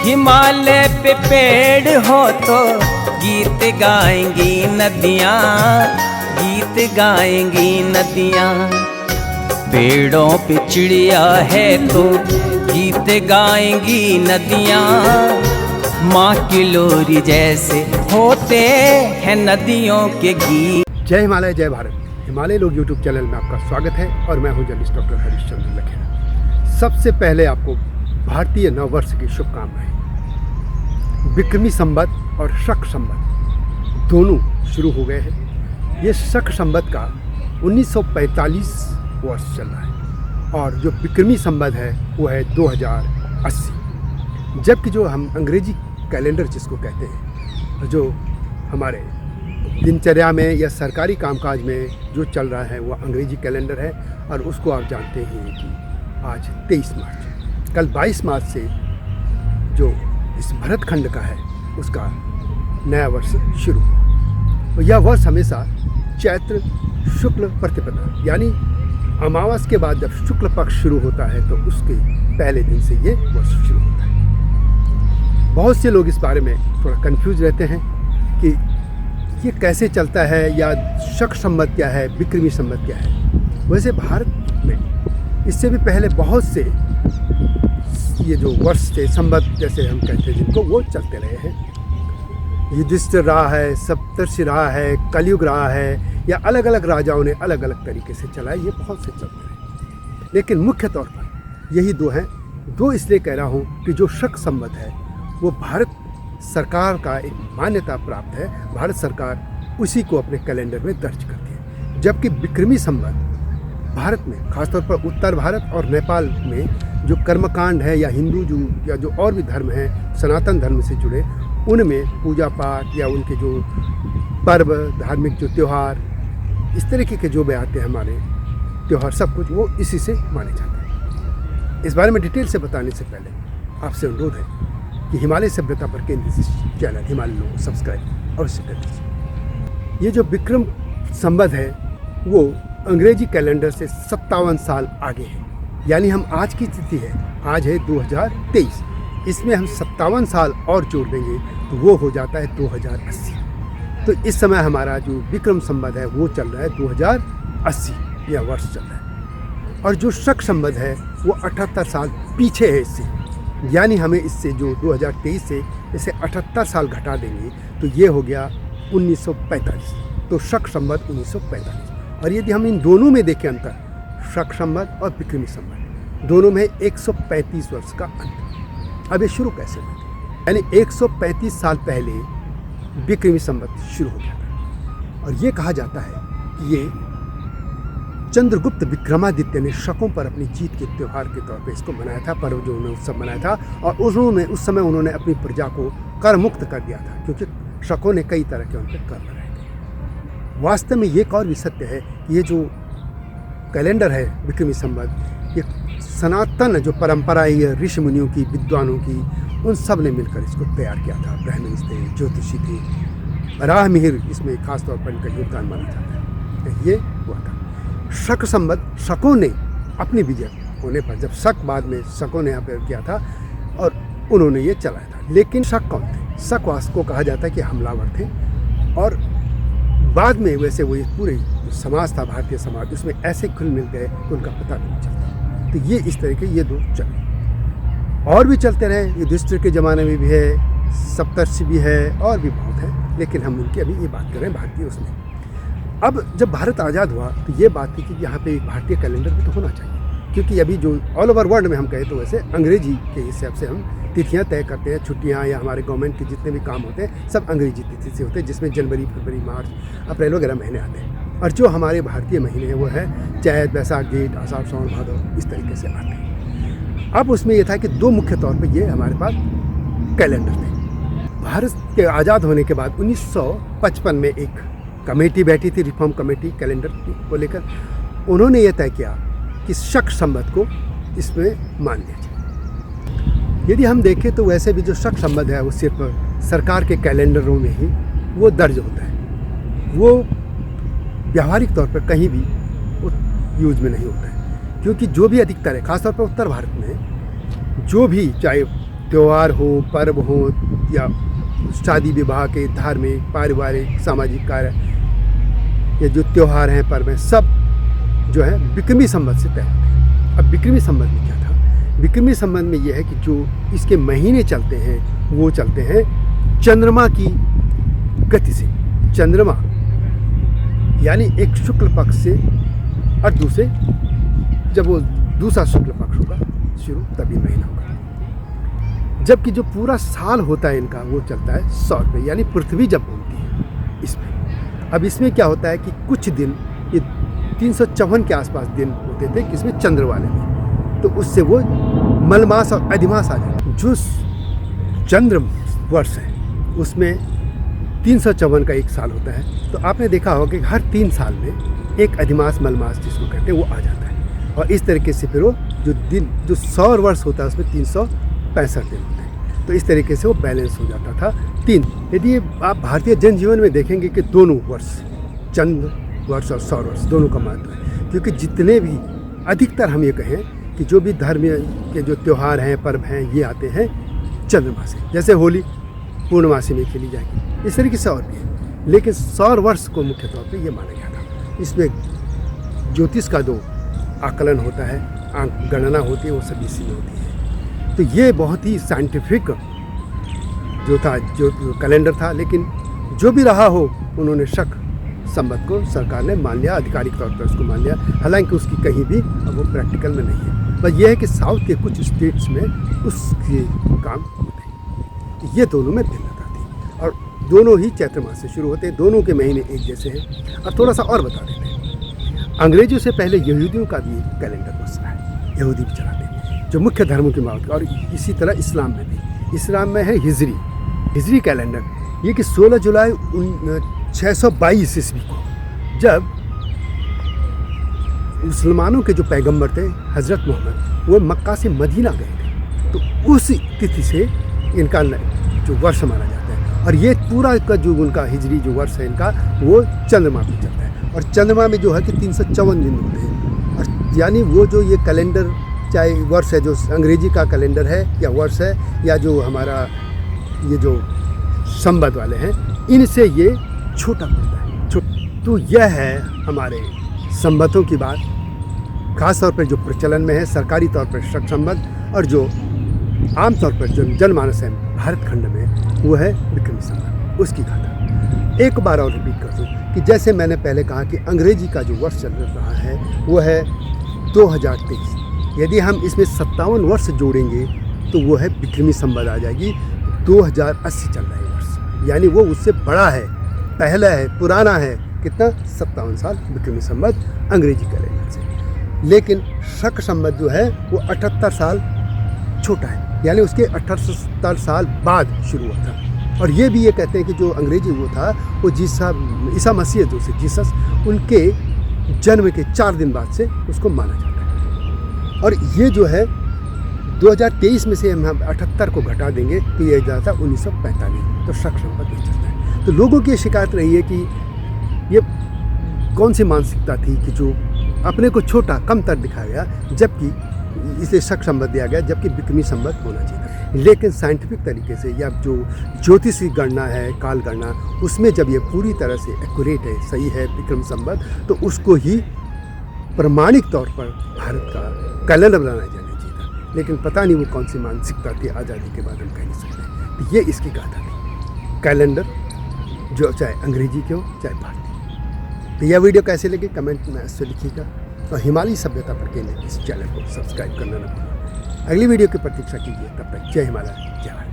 हिमालय पे पेड़ हो तो गीत गाएंगी नदियाँ, गीत गाएंगी नदियाँ। पेड़ों पे चिड़िया है तो गीत गाएंगी नदियाँ। माँ की लोरी जैसे होते हैं नदियों के गीत। जय हिमालय जय भारत। हिमालय लोग यूट्यूब चैनल में आपका स्वागत है और मैं हूं जर्नलिस्ट डॉक्टर हरीशचंद्र लखेड़ा। सबसे पहले आपको भारतीय नववर्ष की शुभकामनाएं। विक्रमी संवत और शक संवत दोनों शुरू हो गए हैं। ये शक संवत का 1945 वर्ष चल रहा है और जो विक्रमी संवत है वो है 2080। जबकि जो हम अंग्रेजी कैलेंडर जिसको कहते हैं, जो हमारे दिनचर्या में या सरकारी कामकाज में जो चल रहा है वो अंग्रेजी कैलेंडर है और उसको आप जानते हैं कि आज 23 मार्च, कल 22 मार्च से जो इस भरतखंड का है उसका नया वर्ष शुरू। और यह वर्ष हमेशा चैत्र शुक्ल प्रतिपदा यानी अमावस के बाद जब शुक्ल पक्ष शुरू होता है तो उसके पहले दिन से ये वर्ष शुरू होता है। बहुत से लोग इस बारे में थोड़ा कंफ्यूज रहते हैं कि ये कैसे चलता है या शक संवत क्या है, विक्रमी संवत क्या है। वैसे भारत में इससे भी पहले बहुत से ये जो वर्ष थे, संवत जैसे हम कहते हैं जिनको, वो चलते रहे हैं। युधिष्ठिर रहा है, सप्तर्षि रहा है, कलयुग रहा है, या अलग अलग राजाओं ने अलग अलग तरीके से चलाए, ये बहुत से चलते रहे। लेकिन मुख्य तौर पर यही दो हैं। दो इसलिए कह रहा हूँ कि जो शक संवत है वो भारत सरकार का एक मान्यता प्राप्त है। भारत सरकार उसी को अपने कैलेंडर में दर्ज करती है। जबकि विक्रमी संवत भारत में, खासतौर पर उत्तर भारत और नेपाल में जो कर्मकांड है या हिंदू या जो और भी धर्म हैं सनातन धर्म से जुड़े, उनमें पूजा पाठ या उनके जो पर्व, धार्मिक जो त्यौहार, इस तरीके के जो भी आते हैं हमारे त्यौहार, सब कुछ वो इसी से माने जाते हैं। इस बारे में डिटेल से बताने से पहले आपसे अनुरोध है कि हिमालय सभ्यता पर केंद्रित चैनल हिमालय लोग सब्सक्राइब अवश्य कर दीजिए। ये जो विक्रम संवत है वो अंग्रेजी कैलेंडर से 57 साल आगे है। यानी हम आज की तिथि है, आज है 2023, इसमें हम 57 साल और जोड़ देंगे तो वो हो जाता है 2080। तो इस समय हमारा जो विक्रम संवत है वो चल रहा है 2080, यह वर्ष चल रहा है। और जो शक संवत है वो 78 साल पीछे है इससे। यानी हमें इससे जो 2023 से इसे 78 साल घटा देंगे तो ये हो गया 1945। तो शक संवत 1945। और यदि हम इन दोनों में देखें अंतर, शक संवत और विक्रमी संवत, दोनों में 135 वर्ष का अंतर। अब ये शुरू कैसे हुआ? यानी 135 साल पहले विक्रमी संवत शुरू हो गया था। और ये कहा जाता है कि ये चंद्रगुप्त विक्रमादित्य ने शकों पर अपनी जीत के त्यौहार के तौर पे इसको मनाया था, पर्व जो उन्होंने उत्सव मनाया था। और उस समय उन्होंने अपनी प्रजा को कर मुक्त कर दिया था, क्योंकि शकों ने कई तरह के उन पर कर लगाए थे। वास्तव में ये एक और भी सत्य है कि ये जो कैलेंडर है विक्रमी संवत, ये सनातन जो परंपरा है ऋषि मुनियों की, विद्वानों की, उन सब ने मिलकर इसको तैयार किया था। ब्राह्मण थे, ज्योतिषी थे, राह मिहिर इसमें खासतौर पर इनका योगदान माना जाता है। ये हुआ था शक संवत। शकों ने अपनी विजय होने पर, जब शक बाद में शकों ने यहाँ पर किया था और उन्होंने ये चलाया था। लेकिन शक कौन थे? शक को कहा जाता है कि हमलावर थे। और बाद में वैसे वो पूरे जो समाज था, भारतीय समाज, उसमें ऐसे खुल मिल गए कि उनका पता नहीं चलता। तो ये इस तरह के ये दो चले और भी चलते रहे। युधिष्ठिर के ज़माने में भी है, सप्तर्षि भी है, और भी बहुत है। लेकिन हम उनकी अभी ये बात कर रहे हैं भारतीय उसमें। अब जब भारत आज़ाद हुआ तो ये बात थी कि यहाँ पे एक भारतीय कैलेंडर भी तो होना चाहिए, क्योंकि अभी जो ऑल ओवर वर्ल्ड में हम कहें तो वैसे अंग्रेजी के हिसाब से हम तिथियाँ तय करते हैं। छुट्टियाँ या हमारे गवर्नमेंट के जितने भी काम होते हैं सब अंग्रेजी तिथि से होते हैं, जिसमें जनवरी, फरवरी, मार्च, अप्रैल वगैरह महीने आते हैं। और जो हमारे भारतीय महीने हैं वो है चैत, बैसाख, जेठ, आषाढ़, सावन, भादौ, इस तरीके से आते हैं। अब उसमें यह था कि दो मुख्य तौर पर ये हमारे पास कैलेंडर थे। भारत के आज़ाद होने के बाद 1955 में एक कमेटी बैठी थी, रिफॉर्म कमेटी, कैलेंडर को लेकर। उन्होंने ये तय किया कि शक संवत को इसमें मान लिया जाए। यदि हम देखें तो वैसे भी जो शक संवत है वो सिर्फ सरकार के कैलेंडरों में ही वो दर्ज होता है। वो व्यावहारिक तौर पर कहीं भी वो यूज में नहीं होता है, क्योंकि जो भी अधिकतर है, खासतौर पर उत्तर भारत में, जो भी चाहे त्यौहार हो, पर्व हो या शादी विवाह के धार्मिक पारिवारिक सामाजिक कार्य या जो त्यौहार हैं पर्व हैं सब जो है विक्रमी संवत से तय होते हैं। अब विक्रमी संवत में क्या था? विक्रमी संवत में यह है कि जो इसके महीने चलते हैं वो चलते हैं चंद्रमा की गति से। चंद्रमा यानी एक शुक्ल पक्ष से और दूसरे जब वो दूसरा शुक्ल पक्ष होगा शुरू तभी महीना होगा। जबकि जो पूरा साल होता है इनका वो चलता है सौर पे, यानी पृथ्वी जब घूमती है इसमें। अब इसमें क्या होता है कि कुछ दिन ये 354 के आसपास दिन होते थे किसमें? चंद्र वाले में। तो उससे वो मलमास और अधिमास आ जाए। जो चंद्र वर्ष है उसमें 354 का एक साल होता है। तो आपने देखा होगा कि हर 3 साल में एक अधिमास मलमास जिसको कहते हैं वो आ जाता है। और इस तरीके से फिर वो जो सौर वर्ष होता है उसमें 365 दिन होते हैं। तो इस तरीके से वो बैलेंस हो जाता था 3। यदि आप भारतीय जनजीवन में देखेंगे कि दोनों वर्ष चंद्र वर्ष और सौर वर्ष दोनों का महत्व है। क्योंकि जितने भी अधिकतर हम ये कहें कि जो भी धर्म के जो त्यौहार हैं पर्व हैं ये आते हैं चंद्रमा से। जैसे होली पूर्णमासी में खेली जाएगी, इस तरीके से और भी है। लेकिन सौर वर्ष को मुख्य तौर पे ये माना गया था। इसमें ज्योतिष का जो आकलन होता है, गणना होती है, वो सब इसी में होती है। तो ये बहुत ही साइंटिफिक जो था जो कैलेंडर था। लेकिन जो भी रहा हो उन्होंने शक संवत को सरकार ने मान लिया, आधिकारिक तौर पर उसको मान लिया। हालांकि उसकी कहीं भी अब वो प्रैक्टिकल में नहीं है। बस ये है कि साउथ के कुछ स्टेट्स में उसके काम होते हैं। ये दोनों में भिन्नता थी और दोनों ही चैत्र मास से शुरू होते हैं। दोनों के महीने एक जैसे हैं। अब थोड़ा सा और बता देते हैं, अंग्रेजों से पहले यहूदियों का भी एक कैलेंडर बसता है। यहूदी भी चलाते हैं जो मुख्य धर्मों की बात। और इसी तरह इस्लाम में भी, इस्लाम में है हिजरी कैलेंडर। ये कि 16 जुलाई 622 ईस्वी को जब मुसलमानों के जो पैगंबर थे हज़रत मोहम्मद वो मक्का से मदीना गए थे, तो उस तिथि से इनका जो वर्ष माना जाता है। और ये पूरा का जो उनका हिजरी जो वर्ष है इनका वो चंद्रमा पे चलता है। और चंद्रमा में जो है कि 354 दिन होते हैं। और यानी वो जो ये कैलेंडर चाहे वर्ष है जो अंग्रेजी का कैलेंडर है या वर्ष है या जो हमारा ये जो संवत वाले हैं इनसे ये छोटा पड़ता है। तो यह है हमारे संवतों की बात। खास तौर पर जो प्रचलन में है सरकारी तौर पर शक संवत, और जो आम तौर पर जो जनमानस है भारत खंड में वो है विक्रमी संवत। उसकी गाथा एक बार और रिपीट कर दूँ कि जैसे मैंने पहले कहा कि अंग्रेजी का जो वर्ष चल रहा है वो है 2023। यदि हम इसमें 57 वर्ष जोड़ेंगे तो वो है विक्रमी संवत आ जाएगी। 2080 चल रहा है वर्ष, यानी वो उससे बड़ा है, पहला है, पुराना है। कितना? 57 साल विक्रमी संवत अंग्रेजी कैलेंडर से। लेकिन शक संवत जो है वो 78 साल छोटा है, यानी उसके 78 साल बाद शुरू हुआ था। और ये भी ये कहते हैं कि जो अंग्रेजी वो था वो ईसा मसीह जो से जीसस उनके जन्म के 4 दिन बाद से उसको माना जाता है। और ये जो है 2023 में से हम 78 को घटा देंगे तो ये जाता 1945। तो शक संवत नहीं चलता है। तो लोगों की शिकायत रही है कि ये कौन सी मानसिकता थी कि जो अपने को छोटा कमतर दिखाया गया, जबकि इसे शक संवत दिया गया, जबकि विक्रमी संवत होना चाहिए। लेकिन साइंटिफिक तरीके से या जो ज्योतिष की गणना है, काल गणना, उसमें जब ये पूरी तरह से एक्यूरेट है, सही है विक्रमी संवत, तो उसको ही प्रमाणिक तौर पर भारत का कैलेंडर बनाया जाना चाहिए था। लेकिन पता नहीं वो कौन सी मानसिकता थी, आज़ादी के बाद हम कह नहीं सकते। तो ये इसकी गाथा थी कैलेंडर, जो चाहे अंग्रेजी के हो चाहे भारतीय। तो यह वीडियो कैसे लगे कमेंट में ऐसे लिखिएगा। और हिमालय सभ्यता पर केंद्रित इस चैनल को सब्सक्राइब करना न भूलें। अगली वीडियो की प्रतीक्षा कीजिए। तब तक जय हिमालय, जय भारत।